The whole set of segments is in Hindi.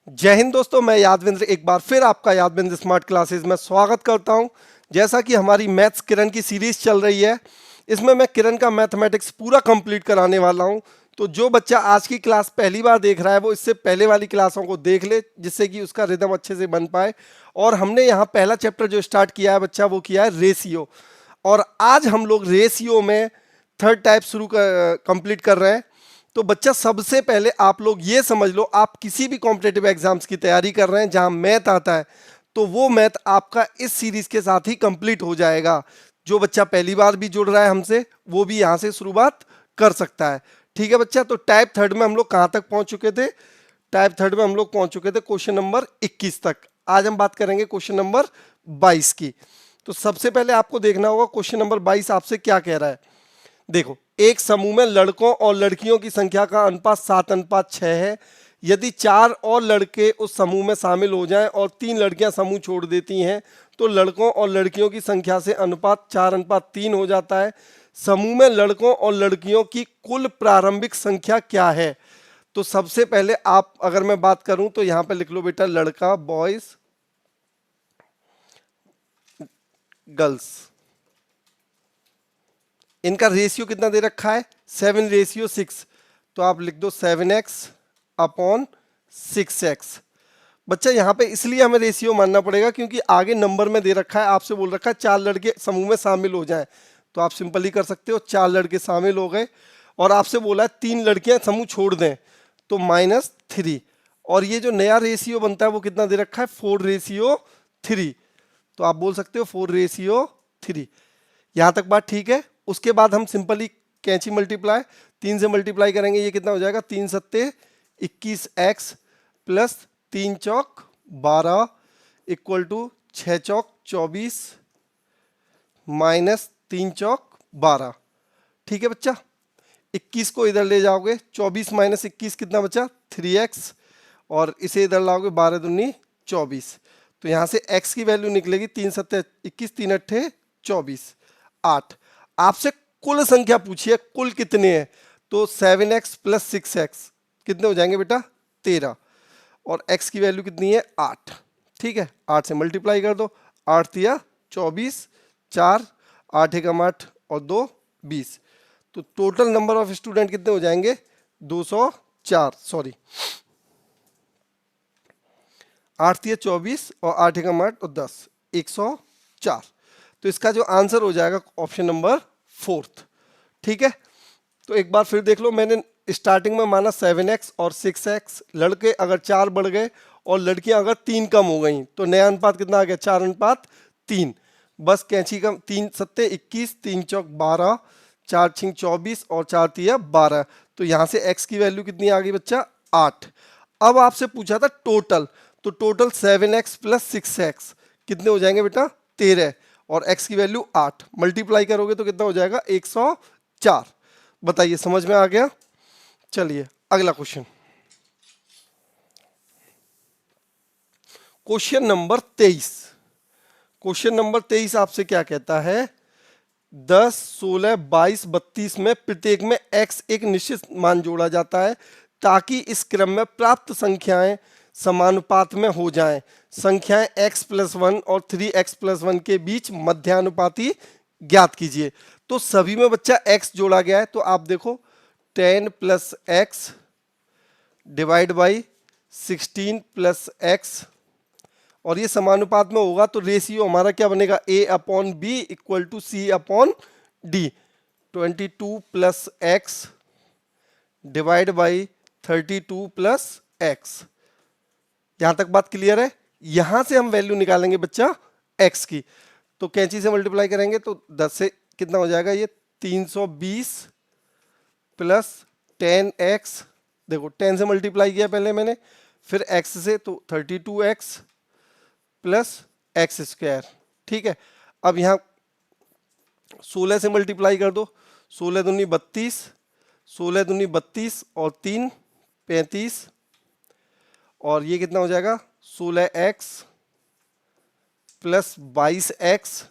जय हिंद दोस्तों, मैं यादविंद्र एक बार फिर आपका यादविंद्र स्मार्ट क्लासेस में स्वागत करता हूं। जैसा कि हमारी मैथ्स किरण की सीरीज चल रही है, इसमें मैं किरण का मैथमेटिक्स पूरा कंप्लीट कराने वाला हूं। तो जो बच्चा आज की क्लास पहली बार देख रहा है वो इससे पहले वाली क्लासों को देख ले, जिससे कि उसका रिदम अच्छे से बन पाए। और हमने यहाँ पहला चैप्टर जो स्टार्ट किया है बच्चा, वो किया है रेशियो। और आज हम लोग रेशियो में थर्ड टाइप शुरू कंप्लीट कर रहे हैं। तो बच्चा, सबसे पहले आप लोग ये समझ लो, आप किसी भी कॉम्पिटेटिव एग्जाम्स की तैयारी कर रहे हैं जहां मैथ आता है, तो वो मैथ आपका इस सीरीज के साथ ही कंप्लीट हो जाएगा। जो बच्चा पहली बार भी जुड़ रहा है हमसे, वो भी यहां से शुरुआत कर सकता है। ठीक है बच्चा, तो टाइप थर्ड में हम लोग कहां तक पहुंच चुके थे? टाइप थर्ड में हम लोग पहुंच चुके थे क्वेश्चन नंबर 21 तक। आज हम बात करेंगे क्वेश्चन नंबर 22 की। तो सबसे पहले आपको देखना होगा क्वेश्चन नंबर 22 आपसे क्या कह रहा है। देखो, एक समूह में लड़कों और लड़कियों की संख्या का अनुपात 7:6 है। यदि 4 और लड़के उस समूह में शामिल हो जाएं और 3 लड़कियां समूह छोड़ देती हैं, तो लड़कों और लड़कियों की संख्या से अनुपात 4:3 हो जाता है। समूह में लड़कों और लड़कियों की कुल प्रारंभिक संख्या क्या है? तो सबसे पहले आप, अगर मैं बात करूं तो यहां पे लिख लो बेटा, लड़का बॉयज, गर्ल्स। इनका रेशियो कितना दे रखा है? 7:6। तो आप लिख दो 7x/6x। बच्चा, यहाँ पे इसलिए हमें रेशियो मानना पड़ेगा क्योंकि आगे नंबर में दे रखा है, आपसे बोल रखा है 4 लड़के समूह में शामिल हो जाएं। तो आप सिंपली कर सकते हो, 4 लड़के शामिल हो गए। और आपसे बोला है 3 लड़कियां समूह छोड़ दें, तो -3। और ये जो नया रेशियो बनता है वो कितना दे रखा है? 4:3। तो आप बोल सकते हो 4:3। यहां तक बात ठीक है। उसके बाद हम सिंपली कैंची मल्टीप्लाई, 3 से मल्टीप्लाई करेंगे, ये कितना हो जाएगा? 3 सत्ते 21x प्लस 3 चौक 12 इक्वल टू 6 चौक 24 माइनस 3 चौक 12। ठीक है बच्चा, 21 को इधर ले जाओगे, 24 माइनस 21 कितना बचा? 3x। और इसे इधर लाओगे, 12 दूनी 24। तो यहां से x की वैल्यू निकलेगी 3 सत्ते 21, 3 अट्ठे 24, 8। आपसे कुल संख्या पूछी है, कुल कितने हैं? तो 7x प्लस 6x कितने हो जाएंगे बेटा? 13। और x की वैल्यू कितनी है? 8। ठीक है, 8 से मल्टीप्लाई कर दो, 8 दिया 24, 4 8 एकम 8 और 2 20। तो टोटल नंबर ऑफ स्टूडेंट कितने हो जाएंगे? 204। सॉरी, 8 दिया 24 और 8 एकम 8 और 10, 104। तो इसका जो आंसर हो जाएगा ऑप्शन नंबर 4। ठीक है, तो एक बार फिर देख लो, मैंने स्टार्टिंग में माना 7x और 6x। लड़के अगर 4 बढ़ गए और लड़कियां अगर 3 कम हो गई, तो नया अनुपात कितना आ गया? 4:3। बस कैंची का 3 सत्ते 21, 3 चौक 12, 4 छिंग 24 और 4 तिया 12। तो यहां से x की वैल्यू कितनी आ गई बच्चा? 8। अब आपसे पूछा था टोटल, तो टोटल 7x प्लस 6x कितने हो जाएंगे बेटा? 13। और x की वैल्यू 8, मल्टीप्लाई करोगे तो कितना हो जाएगा? 104। बताइए, समझ में आ गया? चलिए अगला question, question number 23। Question number 23 आपसे क्या कहता है? 10, 16, 22, 32 में प्रत्येक में x एक निश्चित मान जोड़ा जाता है ताकि इस क्रम में प्राप्त संख्याएं समानुपात में हो जाएं। संख्याएं x+1 और 3x+1 के बीच मध्यानुपाती ज्ञात कीजिए। तो सभी में बच्चा x जोड़ा गया है, तो आप देखो 10 + x डिवाइड बाई 16 + x, और ये समानुपात में होगा तो रेशियो हमारा क्या बनेगा? a/b equal to c/d। 22 + x divide by 32 + x। यहां तक बात क्लियर है? यहां से हम वैल्यू निकालेंगे बच्चा x की। तो कैंची से मल्टीप्लाई करेंगे तो 10 से कितना हो जाएगा? ये 320 प्लस 10x। देखो 10 से मल्टीप्लाई किया पहले मैंने, फिर x से, तो 32x प्लस x²। ठीक है, अब यहां 16 से मल्टीप्लाई कर दो, 16 दूनी 32, 16 दूनी 32 और 3 35, और ये कितना हो जाएगा? 16x plus 22x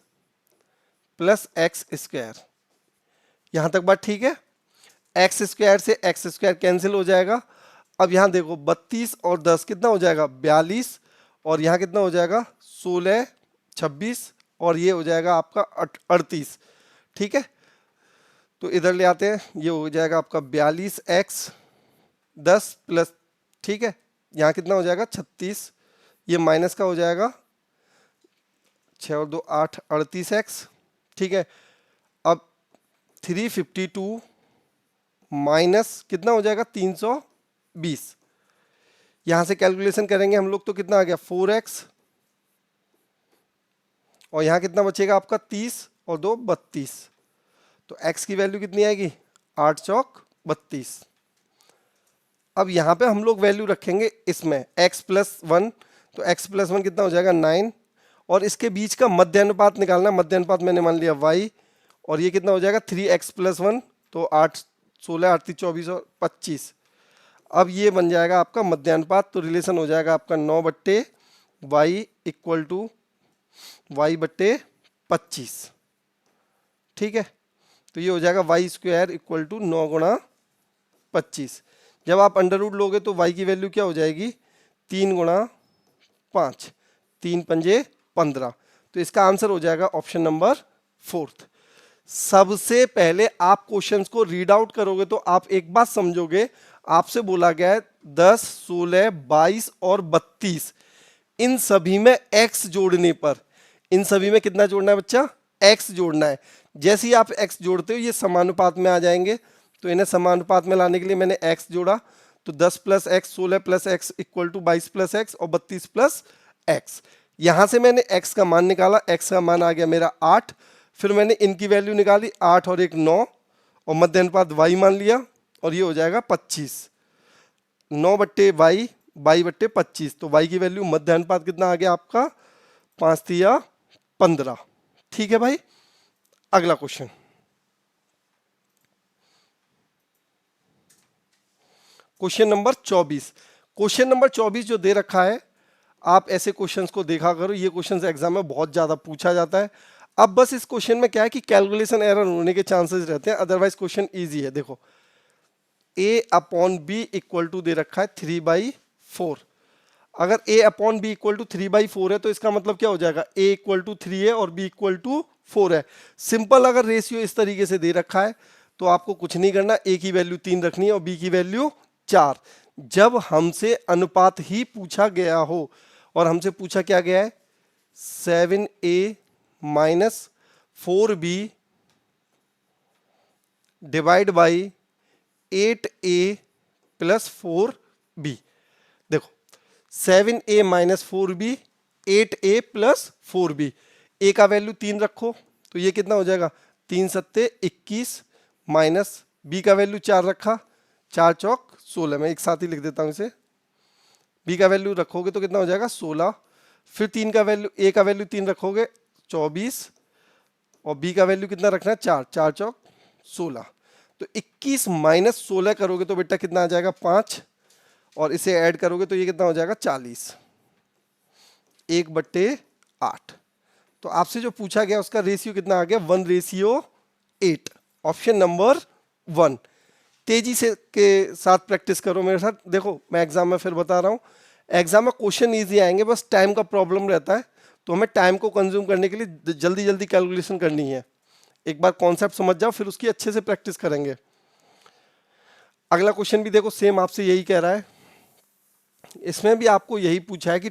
plus x²। यहां तक बात ठीक है? x² से x² कैंसिल हो जाएगा। अब यहाँ देखो 32 और 10 कितना हो जाएगा 42, और यहाँ कितना हो जाएगा 16, 26, और ये हो जाएगा आपका 38। ठीक है, तो इधर ले आते हैं, ये हो जाएगा आपका 42x 10 प्लस, ठीक है, यहाँ कितना हो जाएगा 36, ये माइनस का हो जाएगा 6 और 2 8, 38x। ठीक है, अब 352 माइनस कितना हो जाएगा 320, यहां से कैलकुलेशन करेंगे हम लोग तो कितना आ गया 4x, और यहां कितना बचेगा आपका 30 और 2 32, तो x की वैल्यू कितनी आएगी 8 चौक 32। अब यहां पे हम लोग वैल्यू रखेंगे इसमें x प्लस 1, तो x प्लस 1 कितना हो जाएगा 9, और इसके बीच का मध्य अनुपात निकालना, मध्य अनुपात मैंने मान लिया y, और ये कितना हो जाएगा 3x प्लस 1, तो 8 16 8 24 और 25। अब ये बन जाएगा आपका मध्यानुपात, तो रिलेशन हो जाएगा आपका 9/y इक्वल टू y/25। ठीक है, तो ये हो जाएगा y स्क्वायर इक्वल टू 9 गुणा 25। जब आप अंडर रूट लोगे तो y की वैल्यू क्या हो जाएगी 3 गुणा 5, 3 पंजे 15, तो इसका आंसर हो जाएगा ऑप्शन नंबर 4। सबसे पहले आप क्वेश्चंस को रीड आउट करोगे तो आप एक बात समझोगे, आपसे बोला गया है 10, 16, 22 और 32, इन सभी में x जोड़ने पर, इन सभी में कितना जोड़ना है बच्चा x जोड़ना है। जैसे ही आप x जोड़ते हो ये समानुपात में आ जाएंगे, तो इन्हें समानुपात में लाने के लिए मैंने x जोड़ा, तो 10 plus x 16 plus x equal to 22 plus x और 32 प्लस x। यहां से मैंने x का मान निकाला, x का मान आ गया मेरा 8, फिर मैंने इनकी वैल्यू निकाली 8 और 1 9, और मध्य अनुपात y मान लिया, और ये हो जाएगा 25, 9/y y/25, तो y की वैल्यू मध्य अनुपात कितना आ गया आपका 5 या 15। ठीक है भाई, अगला question, question number 24। Question number 24 जो दे रखा है, आप ऐसे क्वेश्चंस को देखा करो, ये क्वेश्चंस एग्जाम में बहुत ज्यादा पूछा जाता है। अब बस इस क्वेश्चन में क्या है कि कैलकुलेशन एरर होने के चांसेस रहते हैं, अदरवाइज क्वेश्चन इजी है। देखो a/b इक्वल टू दे रखा है 3/4, अगर a/b इक्वल टू 3/4 है तो इसका मतलब क्या हो जाएगा a इक्वल टू 3 है और b इक्वल टू 4 है। सिंपल अगर रेशियो इस तरीके से दे रखा है तो आपको कुछ नहीं करना, a की वैल्यू 3 रखनी है और b की वैल्यू 4। जब हमसे अनुपात ही पूछा गया हो, और हमसे पूछा क्या गया है 7a minus 4b divide by 8a plus 4b। देखो 7a minus 4b 8a plus 4b, a का वैल्यू 3 रखो तो ये कितना हो जाएगा 3 सत्ते 21, माइनस b का वैल्यू 4 रखा, 4 चौक 16, मैं एक साथ ही लिख देता हूं इसे, b का वैल्यू रखोगे तो कितना हो जाएगा 16, फिर 3 का वैल्यू a का वैल्यू 3 रखोगे 24, और b का वैल्यू कितना रखना है 4, 4 चौक 16, तो 21 माइनस 16 करोगे तो बेटा कितना आ जाएगा 5, और इसे ऐड करोगे तो ये कितना हो जाएगा 40, 1/8। तो आपसे जो पूछा गया उसका रेशियो कितना आ गया 1:8, ऑप्शन नंबर 1। तेजी से के साथ प्रैक्टिस करो मेरे साथ। देखो मैं एग्जाम में फिर बता रहा हूँ, एग्जाम में क्वेश्चन इजी आएंगे, बस टाइम का प्रॉब्लम रहता है, तो हमें टाइम को कंज्यूम करने के लिए जल्दी जल्दी कैलकुलेशन करनी है। एक बार कॉन्सेप्ट समझ जाओ फिर उसकी अच्छे से प्रैक्टिस करेंगे। अगला क्वेश्चन भी देखो सेम आपसे यही कह रहा है, इसमें भी आपको यही पूछा है कि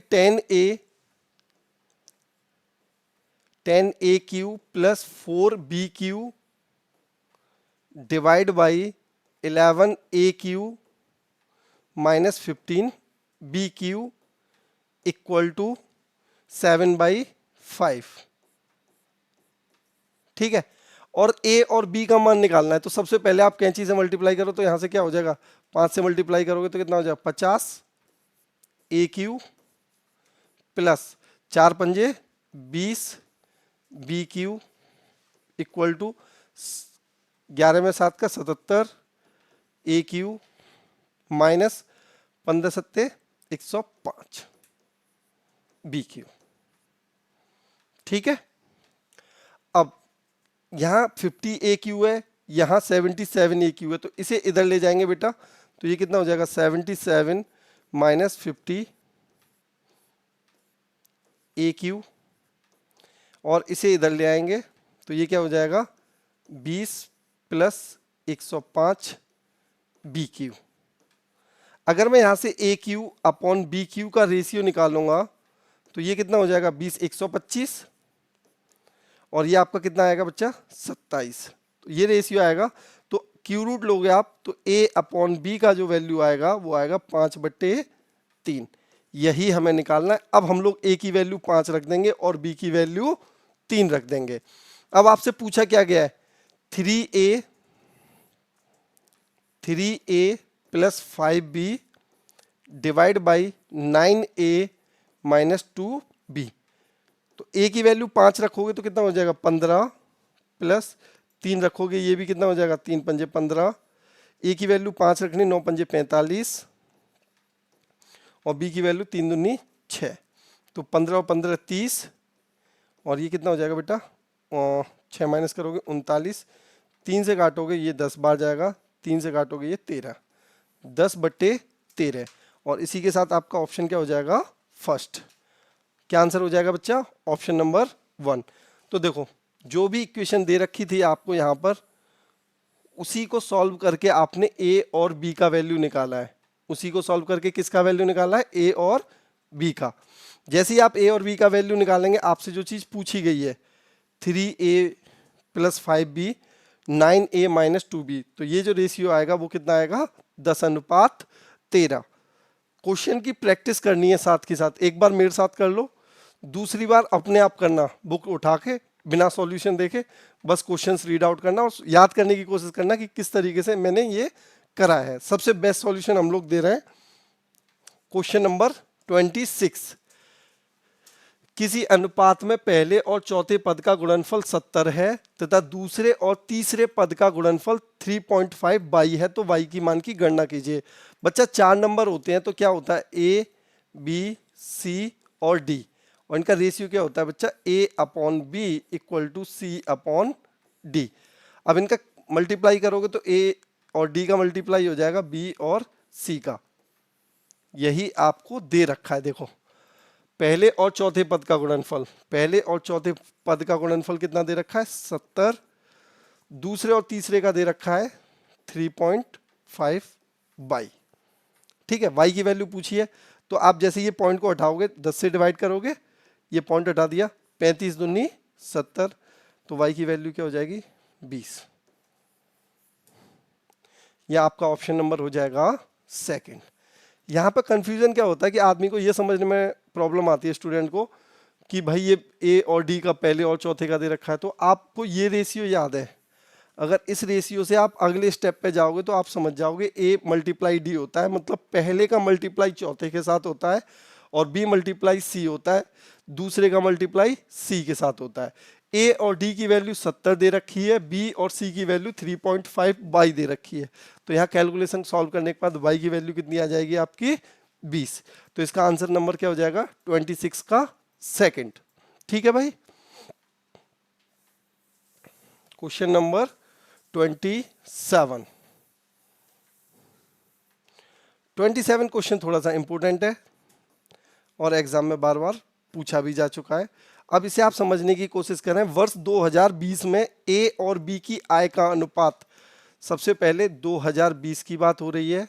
10a q plus 4b q divide by 11a q minus 15b q equal to 7/5। ठीक है, और a और b का मान निकालना है, तो सबसे पहले आप कैंची से मल्टीप्लाई करो, तो यहां से क्या हो जाएगा 5 से मल्टीप्लाई करोगे तो कितना हो जाएगा 50 a क्यू प्लस 4 पंजे 20 b क्यू इक्वल टू 11 में 7 का 77 a क्यू माइनस 15 सत्ते 105 b क्यू। ठीक है, अब यहाँ 50 a क्यू है, यहाँ 77 a क्यू है, तो इसे इधर ले जाएंगे बेटा तो ये कितना हो जाएगा 77 माइनस 50 AQ, और इसे इधर ले आएंगे तो ये क्या हो जाएगा 20 प्लस 105 BQ। अगर मैं यहाँ से AQ अपॉन BQ का रेशियो निकालूंगा तो ये कितना हो जाएगा 20 125, और ये आपका कितना आएगा बच्चा 27। तो ये रेशियो आएगा। तो क्यू रूट लोगे आप तो A अपॉन B का जो वैल्यू आएगा वो आएगा 5/3। यही हमें निकालना है। अब हम लोग A की वैल्यू 5 रख देंगे और B की वैल्यू 3 रख देंगे। अब आपसे पूछा क्या गया है 3A plus 5B divide by 9A minus 2B। तो A की वैल्यू 5 रखोगे तो कितना हो जाएगा 15, प्लस 3 रखोगे ये भी कितना हो जाएगा 3 पंजे 15। A की वैल्यू 5 रखनी 9 पंजे 45, और B की वैल्यू 3 दूनी 6। तो 15 और 15 30, और ये कितना हो जाएगा बेटा 6 माइनस करोगे 39, 3 से काटोगे ये 10 बार जाएगा, 3 से काटोगे ये 13, 10/13। और इसी के साथ आपका ऑप्शन क्या हो जाएगा फर्स्ट। क्या आंसर हो जाएगा बच्चा ऑप्शन नंबर 1। तो देखो जो भी इक्वेशन दे रखी थी आपको यहाँ पर, उसी को सॉल्व करके आपने A और B का वैल्यू निकाला है। उसी को सॉल्व करके किसका वैल्यू निकाला है A और B का। जैसे ही आप A और B का वैल्यू निकालेंगे आपसे जो चीज़ पूछी गई है 3A plus 5B 9A minus 2B, तो ये जो रेशियो आएगा वो कितना आएगा 10:13। क्वेश्चन की प्रैक्टिस करनी है साथ के साथ। एक बार मेरे साथ कर लो, दूसरी बार अपने आप करना, बुक उठा के बिना सॉल्यूशन देखे बस क्वेश्चंस रीड आउट करना और याद करने की कोशिश करना कि किस तरीके से मैंने ये करा है। सबसे बेस्ट सॉल्यूशन हम लोग दे रहे हैं। क्वेश्चन नंबर 26, किसी अनुपात में पहले और चौथे पद का गुणनफल 70 है तथा दूसरे और तीसरे पद का गुणनफल 3.5 y है, तो y की मान की गणना कीजिए। बच्चा 4 नंबर होते हैं तो क्या होता है A, B, C और D, और इनका रेशियो क्या होता है बच्चा A upon B equal to C upon D। अब इनका मल्टीप्लाई करोगे तो A और D का मल्टीप्लाई हो जाएगा B और C का। यही आपको दे रखा है। देखो पहले और चौथे पद का गुणनफल, पहले और चौथे पद का गुणनफल कितना दे रखा है 70, दूसरे और तीसरे का दे रखा है 3.5 y। ठीक है, y की वैल्यू पूछी है तो आप जैसे ये पॉइंट को हटाओगे 10 से डिवाइड करोगे, ये पॉइंट हटा दिया, 35 दूनी 70, तो y की वैल्यू क्या हो जाएगी 20। यह आपका ऑप्शन नंबर हो जाएगा सेकंड। यहाँ पर कंफ्यूजन क्या होता है कि आदमी को ये समझने में प्रॉब्लम आती है स्टूडेंट को कि भाई ये A और D का पहले और चौथे का दे रखा है, तो आपको ये रेशियो याद है। अगर इस रेशियो से आप अगले स्टेप पे जाओगे तो आप समझ जाओगे A मल्टीप्लाई D होता है, मतलब पहले का मल्टीप्लाई चौथे के साथ होता है, और B मल्टीप्लाई C होता है, दूसरे का मल्टीप्लाई C के साथ होता है। A और D की वैल्यू 70 दे रखी है, B और C की वैल्यू 3.5 y दे रखी है। तो यहाँ कैलकुलेशन सॉल्व करने के बाद y की वैल्यू कितनी आ जाएगी आपकी 20। तो इसका आंसर नंबर क्या हो जाएगा 26 का सेकंड। ठीक है भाई। Question number 27। 27 क्वेश्चन थोड़ा सा इंपॉर्टेंट है और एग्जाम में बार बार पूछा भी जा चुका है। अब इसे आप समझने की कोशिश करें। वर्ष 2020 में A और B की आय का अनुपात, सबसे पहले 2020 की बात हो रही है,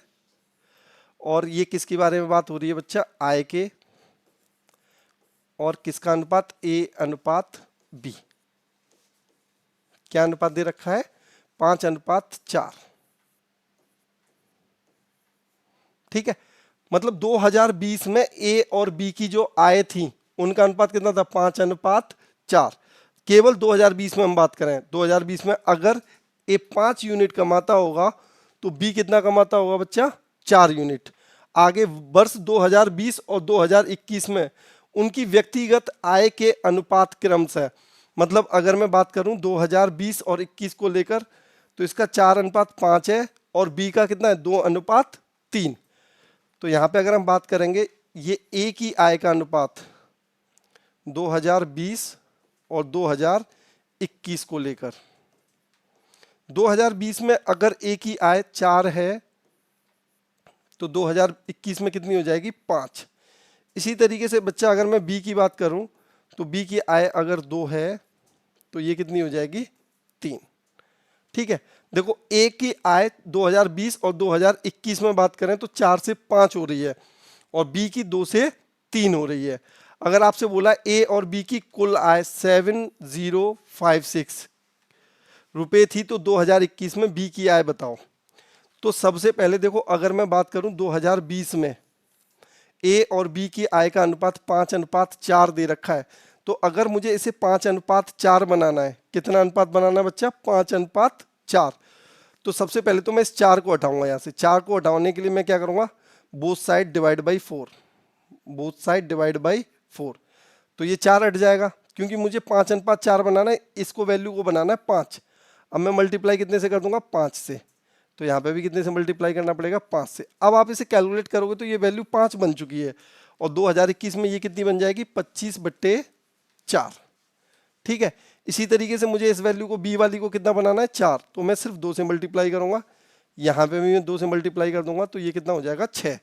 और ये किसके बारे में बात हो रही है बच्चा आय के, और किसका अनुपात A अनुपात B। क्या अनुपात दे रखा है 5:4। ठीक है, मतलब 2020 में A और B की जो आय थी उनका अनुपात कितना था 5:4। केवल 2020 में हम बात करें, 2020 में अगर A 5 यूनिट कमाता होगा तो B कितना कमाता होगा बच्चा 4 यूनिट। आगे वर्ष 2020 और 2021 में उनकी व्यक्तिगत आय के अनुपात क्रम से, मतलब अगर मैं बात करूं 2020 और 21 को लेकर तो इसका 4:5 है, और B का कितना है 2:3। तो यहाँ पे अगर हम बात करेंगे ये A की आय का अनुपात 2020 और 2021 को लेकर, 2020 में अगर A की आय 4 है तो 2021 में कितनी हो जाएगी 5। इसी तरीके से बच्चा अगर मैं बी की बात करूं तो बी की आय अगर 2 है तो ये कितनी हो जाएगी 3। ठीक है, देखो ए की आय 2020 और 2021 में बात करें तो 4 से 5 हो रही है और बी की 2 से 3 हो रही है। अगर आपसे बोला ए और बी की कुल आय 7056 रुपए थी तो 2021 में बी की आय बताओ। तो सबसे पहले देखो अगर मैं बात करूं 2020 में ए और बी की आय का अनुपात 5:4 दे रखा है, तो अगर मुझे इसे 5:4 बनाना है, कितना अनुपात बनाना है बच्चा 5:4, तो सबसे पहले तो मैं इस 4 को हटाऊंगा। यहाँ से 4 को हटाने के लिए मैं क्या करूंगा, both side divide by 4, both side divide by 4, तो ये 4 हट जाएगा क्योंकि मुझे 5:4 बनाना है, इसको वैल्यू को बनाना है 5। अब मैं मल्टीप्लाई कितने से कर दूंगा 5 से, तो यहाँ पे भी कितने से मल्टीप्लाई करना पड़ेगा 5 से। अब आप इसे कैलकुलेट करोगे तो ये वैल्यू 5 बन चुकी है और 2021 में ये कितनी बन जाएगी 25/4। ठीक है, इसी तरीके से मुझे इस वैल्यू को बी वाली को कितना बनाना है 4, तो मैं सिर्फ 2 से मल्टीप्लाई करूंगा, यहाँ पे भी मैं 2 से मल्टीप्लाई कर दूंगा तो ये कितना हो जाएगा 6।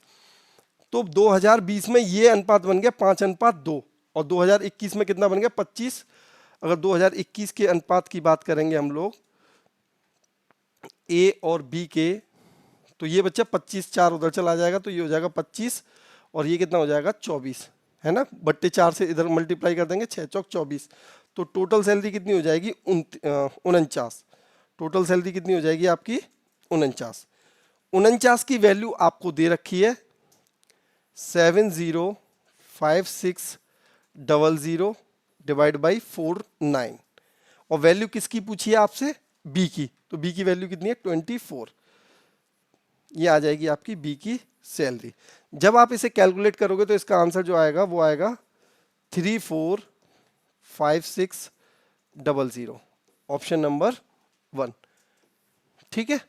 तो 2020 में ये अनुपात बन गया 5:2 और 2021 में कितना बन गया 25। अगर 2021 के अनुपात की बात करेंगे हम लोग ए और बी के, तो ये बच्चा 25, 4 उधर चला जाएगा तो ये हो जाएगा 25 और ये कितना हो जाएगा 24, है ना, बट्टे 4 से इधर मल्टीप्लाई कर देंगे 6 चौक 24, तो टोटल सैलरी कितनी हो जाएगी 49। टोटल सैलरी कितनी हो जाएगी आपकी 49। 49 की वैल्यू आपको दे रखी है 705,600 डिवाइड बाई 49 और वैल्यू किसकी पूछी है आपसे बी की, तो बी की वैल्यू कितनी है 24। ये आ जाएगी आपकी बी की सैलरी। जब आप इसे कैलकुलेट करोगे तो इसका आंसर जो आएगा वो आएगा 345600, ऑप्शन नंबर 1। ठीक है,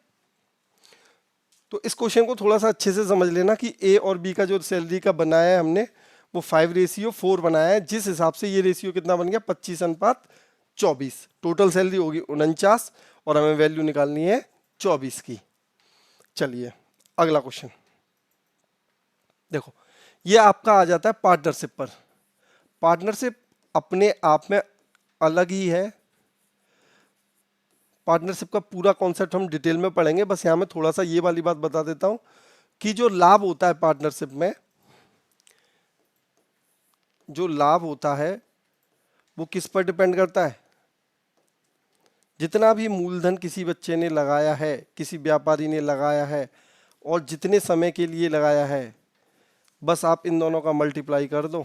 तो इस क्वेश्चन को थोड़ा सा अच्छे से समझ लेना कि ए और बी का जो सैलरी का बनाया है हमने वो 5:4 बनाया है, जिस हिसाब से ये रेशियो कितना बन गया 25:24। टोटल सैलरी होगी 49 और हमें वैल्यू निकालनी है 24 की। चलिए अगला क्वेश्चन देखो, ये आपका आ जाता है पार्टनरशिप पर। पार्टनरशिप अपने आप में अलग ही है, पार्टनरशिप का पूरा कॉन्सेप्ट हम डिटेल में पढ़ेंगे, बस यहाँ में थोड़ा सा ये वाली बात बता देता हूं कि जो लाभ होता है पार्टनरशिप में, जो लाभ होता है वो किस पर डिपेंड करता है, जितना भी मूलधन किसी बच्चे ने लगाया है, किसी व्यापारी ने लगाया है और जितने समय के लिए लगाया है, बस आप इन दोनों का मल्टीप्लाई कर दो,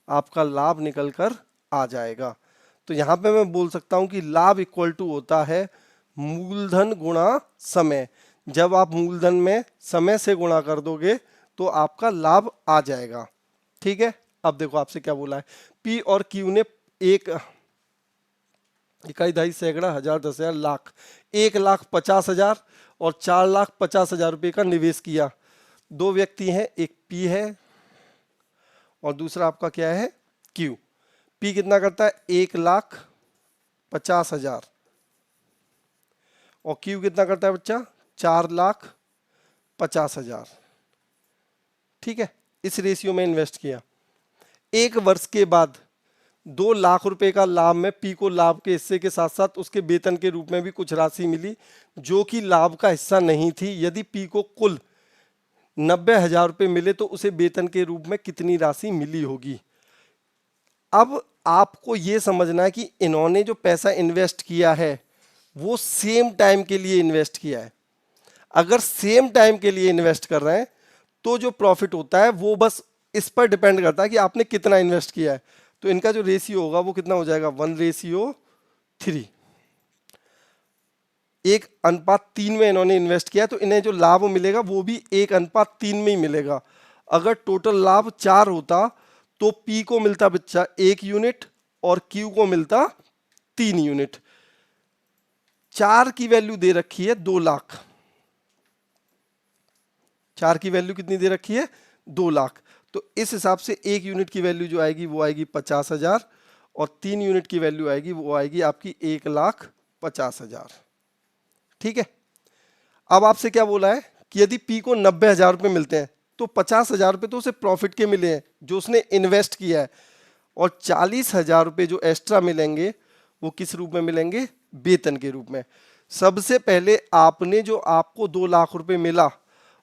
आपका लाभ निकल कर आ जाएगा। तो यहाँ पे मैं बोल सकता हूँ कि लाभ इक्वल टू होता है मूलधन गुणा समय। जब आप मूलधन में समय से गुणा कर दोगे तो आपका लाभ आ जाएगा। ठीक है, अब देखो आपसे क्या बोला है, पी और क्यू ने एक इकाई, दहाई, सैकड़ा, हजार, 10,000, लाख, 1,50,000 और 4,50,000 रुपये का निवेश किया। दो व्यक्ति हैं, एक पी है और दूसरा आपका क्या है क्यू। पी कितना करता है 1,50,000 और क्यू कितना करता है बच्चा 4,50,000। ठीक है, इस रेशियो में इन्वेस्ट किया। एक वर्ष के बाद 2 लाख रुपए का लाभ में पी को लाभ के हिस्से के साथ साथ उसके वेतन के रूप में भी कुछ राशि मिली जो कि लाभ का हिस्सा नहीं थी। यदि पी को कुल 90,000 रुपये मिले तो उसे वेतन के रूप में कितनी राशि मिली होगी। अब आपको ये समझना है कि इन्होंने जो पैसा इन्वेस्ट किया है वो सेम टाइम के लिए इन्वेस्ट किया है। अगर सेम टाइम के लिए इन्वेस्ट कर रहे हैं तो जो प्रॉफिट होता है वो बस इस पर डिपेंड करता है कि आपने कितना इन्वेस्ट किया है। तो इनका जो रेशियो होगा वो कितना हो जाएगा 1:3। 1:3 में इन्होंने इन्वेस्ट किया तो इन्हें जो लाभ मिलेगा वो भी 1:3 में ही मिलेगा। अगर टोटल लाभ 4 होता तो पी को मिलता बच्चा 1 यूनिट और क्यू को मिलता 3 यूनिट। 4 की वैल्यू दे रखी है 2 लाख। 4 की वैल्यू कितनी दे रखी है 2 लाख। तो इस हिसाब से 1 यूनिट की वैल्यू जो आएगी वो आएगी 50,000 और 3 यूनिट की वैल्यू आएगी वो आएगी आपकी 1,50,000। ठीक है, अब आपसे क्या बोला है कि यदि पी को 90,000 रुपये मिलते हैं तो 50,000 रुपये तो उसे प्रॉफिट के मिले हैं जो उसने इन्वेस्ट किया है, और 40,000 रुपये जो एक्स्ट्रा मिलेंगे वो किस रूप में मिलेंगे? वेतन के रूप में। सबसे पहले आपने जो आपको 2 लाख रुपए मिला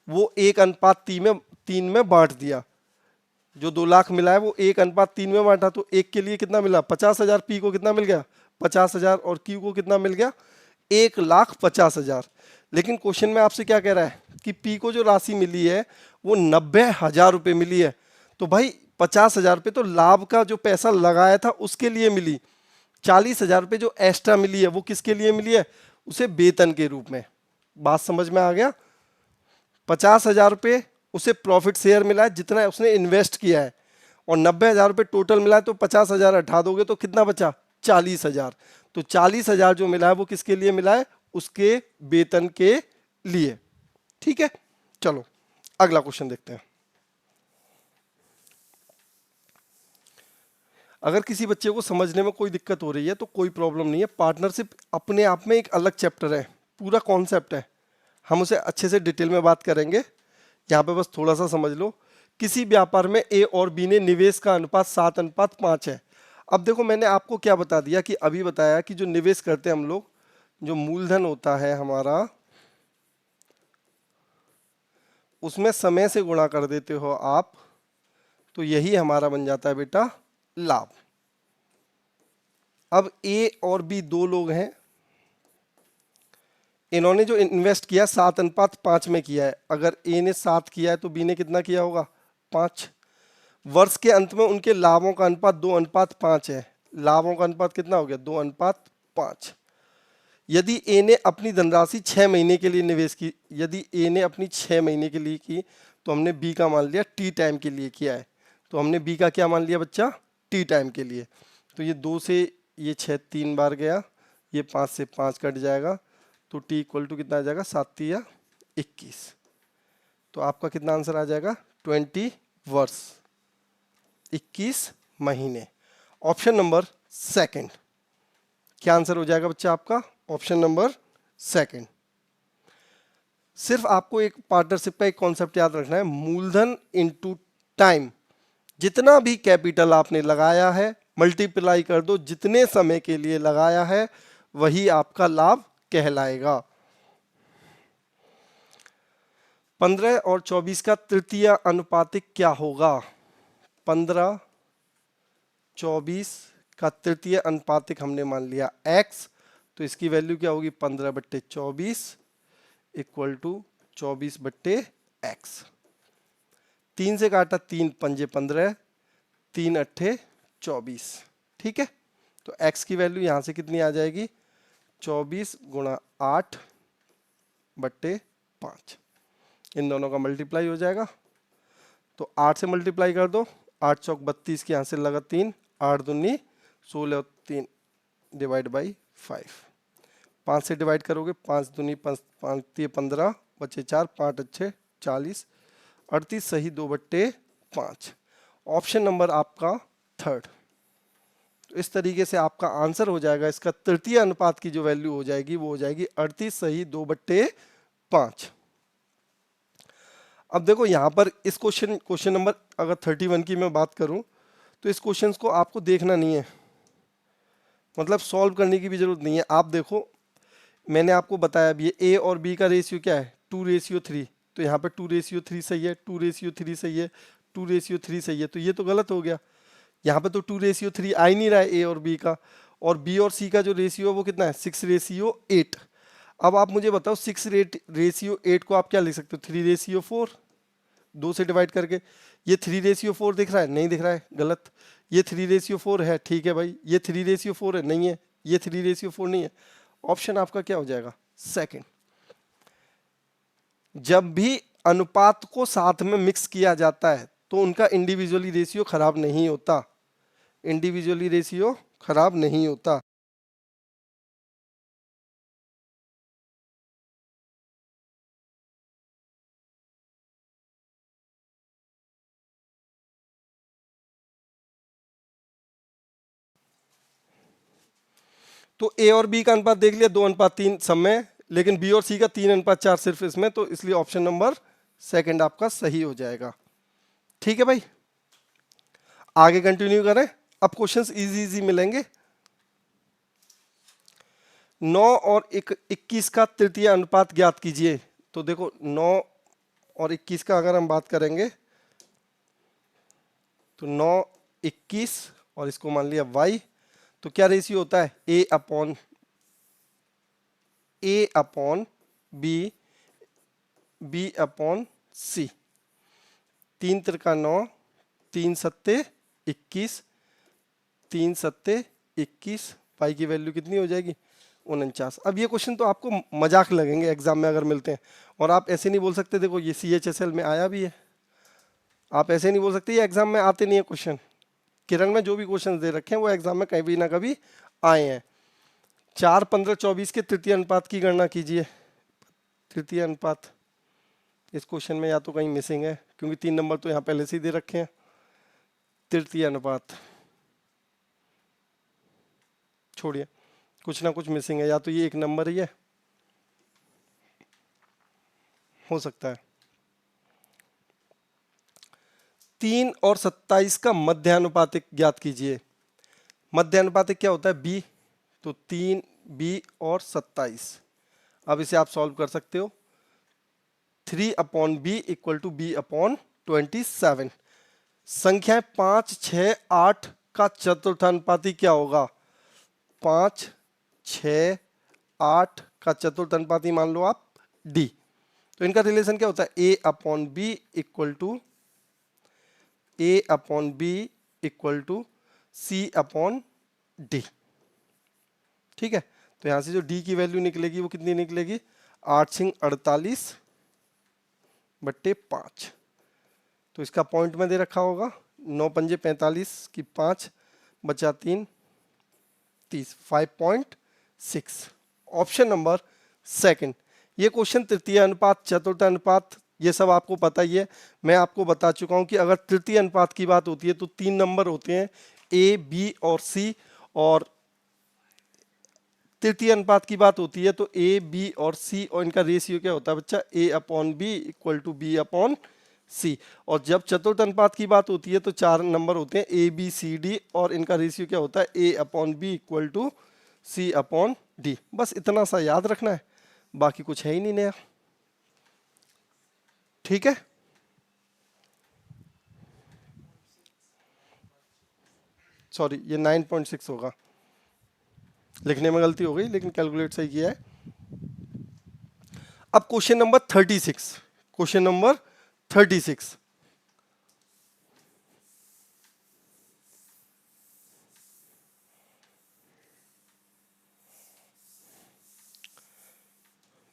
वो 1:3 में बांट दिया। जो 2 लाख मिला है वो 1:3 में बांटा, तो एक के लिए कितना मिला? 50,000। पी को कितना मिल गया? 50,000। और क्यू को कितना मिल गया? 1,50,000। लेकिन क्वेश्चन में आपसे क्या कह रहा है कि पी को जो राशि मिली है वो 90,000 रुपये मिली है। तो भाई 50,000 रुपये तो लाभ का जो पैसा लगाया था उसके लिए मिली, 40,000 रुपये जो एक्स्ट्रा मिली है वो किसके लिए मिली है? उसे वेतन के रूप में। बात समझ में आ गया? 50,000 रुपये उसे प्रॉफिट शेयर मिला है जितना उसने इन्वेस्ट किया है, और 90,000 रुपये टोटल मिला है, तो 50,000 हटा दोगे तो कितना बचा? 40,000। तो 40,000 जो मिला है वो किसके लिए मिला है? उसके वेतन के लिए। ठीक है, चलो अगला क्वेश्चन देखते हैं। अगर किसी बच्चे को समझने में कोई दिक्कत हो रही है तो कोई प्रॉब्लम नहीं है। पार्टनरशिप अपने आप में एक अलग चैप्टर है, पूरा कॉन्सेप्ट है, हम उसे अच्छे से डिटेल में बात करेंगे। यहाँ पे बस थोड़ा सा समझ लो। किसी व्यापार में ए और बी ने निवेश का अनुपात 7:5 है। अब देखो मैंने आपको क्या बता दिया कि अभी बताया कि जो निवेश करते हैं हम लोग, जो मूलधन होता है हमारा, उसमें समय से गुणा कर देते हो आप, तो यही हमारा बन जाता है बेटा लाभ। अब ए और बी 2 लोग हैं, इन्होंने जो इन्वेस्ट किया 7:5 में किया है। अगर ए ने 7 किया है तो बी ने कितना किया होगा? 5। वर्ष के अंत में उनके लाभों का अनुपात 2:5 है। लाभों का अनुपात कितना हो गया? 2:5। यदि ए ने अपनी धनराशि 6 महीने के लिए निवेश की, यदि ए ने अपनी 6 महीने के लिए की, तो हमने बी का मान लिया टी टाइम के लिए किया है, तो हमने बी का क्या मान लिया बच्चा? टी टाइम के लिए। तो ये 2 से ये 6 3 बार गया, ये 5 से 5 कट जाएगा, तो टी इक्वल टू कितना आ जाएगा? 7 या 21। तो आपका कितना आंसर आ जाएगा? 20 वर्ष, 21 महीने। Option number second. क्या आंसर हो जाएगा बच्चा आपका? Option number second. सिर्फ आपको एक पार्टनरशिप का एक कॉन्सेप्ट याद रखना है, मूलधन इनटू टाइम। जितना भी कैपिटल आपने लगाया है मल्टीप्लाई कर दो जितने समय के लिए लगाया है, वही आपका लाभ कहलाएगा। 15 और 24 का तृतीय अनुपातिक क्या होगा? 15 24 का तृतीय अनुपातिक हमने मान लिया x, तो इसकी वैल्यू क्या होगी? 15/24 इक्वल टू 24/x। 3 से काटा 3 पंजे 15, 3 अट्ठे 24। ठीक है, तो x की वैल्यू यहां से कितनी आ जाएगी? 24 गुणा 8/5। इन दोनों का मल्टीप्लाई हो जाएगा, तो 8 से मल्टीप्लाई कर दो, 8 चौक 32 के यहाँ से लगा 3, 8 दूनी 16, 3 डिवाइड बाई 5। 5 से डिवाइड करोगे, 5 दूनी 5 15 बचे 4, 5 अच्छे 40, 38 सही 2/5। ऑप्शन नंबर आपका थर्ड। तो इस तरीके से आपका आंसर हो जाएगा, इसका तृतीय अनुपात की जो वैल्यू हो जाएगी वो हो जाएगी 38 सही 2/5। अब देखो यहाँ पर इस क्वेश्चन नंबर अगर 31 की मैं बात करूँ तो इस क्वेश्चन को आपको देखना नहीं है, मतलब सॉल्व करने की भी जरूरत नहीं है। आप देखो मैंने आपको बताया भी ए और बी का रेशियो क्या है? 2:3। तो यहाँ पे 2:3 सही है, 2:3 सही है, 2:3 सही है, तो ये तो गलत हो गया। यहाँ पे तो 2:3 आ ही नहीं रहा है ए और बी का, और बी और सी का जो रेशियो है वो कितना है? 6:8। अब आप मुझे बताओ 6:8 को आप क्या लिख सकते हो? 3:4, 2 से डिवाइड करके। ये 3:4 दिख रहा है? नहीं दिख रहा है, गलत। ये 3:4 है, ठीक है भाई, ये 3:4 है, नहीं है, ये 3:4 नहीं है। ऑप्शन आपका क्या हो जाएगा? सेकंड। जब भी अनुपात को साथ में मिक्स किया जाता है तो उनका इंडिविजुअली रेशियो खराब नहीं होता, इंडिविजुअली रेशियो खराब नहीं होता। तो ए और बी का अनुपात देख लिया, 2:3 सब में लेकिन बी और सी का 3:4 सिर्फ इसमें, तो इसलिए ऑप्शन नंबर सेकंड आपका सही हो जाएगा। ठीक है भाई, आगे कंटिन्यू करें। अब क्वेश्चंस इजी इजी मिलेंगे। 9 और 21 का तृतीय अनुपात ज्ञात कीजिए। तो देखो 9 और 21 का अगर हम बात करेंगे तो 9, 21 और इसको मान लिया y, तो क्या रेशियो होता है a upon b upon c। 3 Trika 9, 3 सत्ते 21, 3 सत्ते 21, पाई की वैल्यू कितनी हो जाएगी 49। अब ये क्वेश्चन तो आपको मजाक लगेंगे एग्जाम में अगर मिलते हैं, और आप ऐसे नहीं बोल सकते देखो ये CHSL में आया भी है, आप ऐसे नहीं बोल सकते ये एग्जाम में आते नहीं है क्वेश्चन। किरण में जो भी क्वेश्चन दे रखे हैं वो एग्जाम में कभी ना कभी आए हैं। 4, 15, 24 के तृतीय अनुपात की गणना कीजिए। तृतीय अनुपात इस क्वेश्चन में या तो कहीं मिसिंग है, क्योंकि 3 नंबर तो यहाँ पहले से ही दे रखे हैं। तृतीय अनुपात छोड़िए, कुछ ना कुछ मिसिंग है, या तो ये 1 नंबर ही है, हो सकता है। 3 और 27 का मध्यानुपातिक ज्ञात कीजिए। मध्यानुपातिक क्या होता है b, तो 3b और 27। अब इसे आप सॉल्व कर सकते हो। 3/b equal to b/27। संख्याएं 5, 6, 8 का चतुर्थानुपाती क्या होगा? 5, 6, 8 का चतुर्थानुपाती मान लो आप d। तो इनका रिलेशन क्या होता है? a/b equal to c/d। ठीक है, तो यहां से जो d की वैल्यू निकलेगी वो कितनी निकलेगी? 8 6 48 बट्टे 5। तो इसका पॉइंट में दे रखा होगा 9 पंजे 45 की 5 बचा 3 30, 5.6। Option number second. ये क्वेश्चन तृतीय अनुपात, चतुर्थ अनुपात, ये सब आपको पता ही है। मैं आपको बता चुका हूं कि अगर तृतीय अनुपात की बात होती है तो 3 नंबर होते हैं A, B और C, और तृतीय अनुपात की बात होती है तो A, B और C, और इनका रेशियो क्या होता है बच्चा? A/B equal to B/C। और जब चतुर्थ अनुपात की बात होती है तो 4 नंबर होते हैं A, B, C, D, और इनका रेशियो क्या होता है? A/B equal to C/D। बस इतना सा याद रखना है, बाकी कुछ है ही नहीं नया। ठीक है, सॉरी ये 9.6 होगा, लिखने में गलती हो गई लेकिन कैलकुलेट सही किया है। अब क्वेश्चन नंबर 36। Question number 36।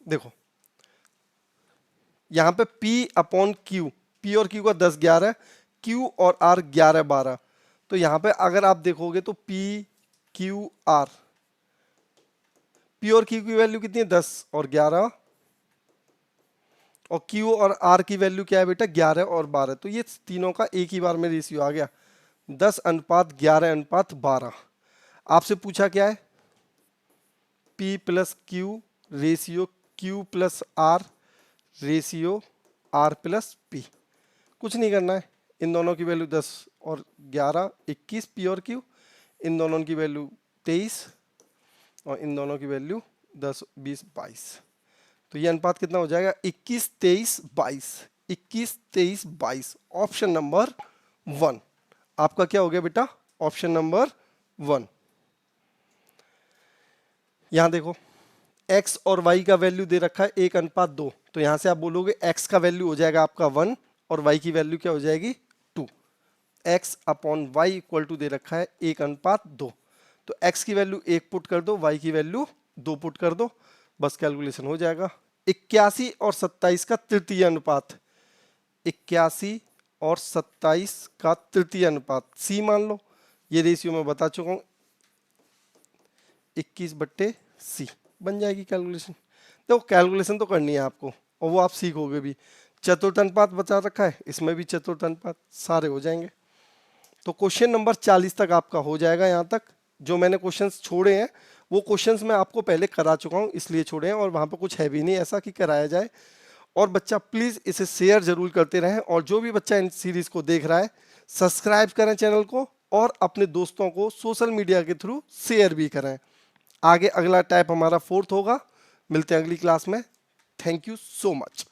देखो यहां पे P/Q, P और Q का 10 11, Q और R 11 12। तो यहां पे अगर आप देखोगे तो P Q R, P और Q की वैल्यू कितनी है? 10 और 11, और Q और R की वैल्यू क्या है बेटा? 11 और 12। तो ये तीनों का एक ही बार में रेशियो आ गया, 10:11:12। आपसे पूछा क्या है? P plus Q ratio Q plus R ratio R plus P। कुछ नहीं करना है, इन दोनों की वैल्यू 10 और 11 21, P और Q, इन दोनों की वैल्यू 23 और इन दोनों की वैल्यू 10 20 22। तो ये अनुपात कितना हो जाएगा? 21 23 22। 21 23 22, ऑप्शन नंबर 1 आपका क्या हो गया बेटा? Option number 1। यहां देखो x और y का वैल्यू दे रखा है 1:2। तो यहां से आप बोलोगे x का वैल्यू हो जाएगा आपका 1 और y की वैल्यू क्या हो जाएगी? 2। x/y इक्वल टू दे रखा है 1:2। तो x की वैल्यू 1 पुट कर दो, y की वैल्यू 2 पुट कर दो, बस कैलकुलेशन हो जाएगा। 81 और 27 का तृतीय अनुपात, 81 और 27 का तृतीय अनुपात C मान लो, ये रेशियो मैं बता चुका हूं 21/C बन जाएगी कैलकुलेशन। देखो कैलकुलेशन तो करनी है आपको और वो आप सीखोगे भी। चतुर्थ अनुपात बचा रखा है, इसमें भी चतुर्थ अनुपात, सारे हो जाएंगे। तो क्वेश्चन नंबर 40 तक आपका हो जाएगा। यहाँ तक जो मैंने क्वेश्चंस छोड़े हैं वो क्वेश्चंस मैं आपको पहले करा चुका हूँ, इसलिए छोड़े हैं, और वहाँ पर कुछ है भी नहीं ऐसा कि कराया जाए। और बच्चा प्लीज़ इसे शेयर जरूर करते रहें, और जो भी बच्चा इन सीरीज़ को देख रहा है सब्सक्राइब करें चैनल को, और अपने दोस्तों को सोशल मीडिया के थ्रू शेयर भी करें। आगे अगला टाइप हमारा 4th होगा। मिलते हैं अगली क्लास में। Thank you so much.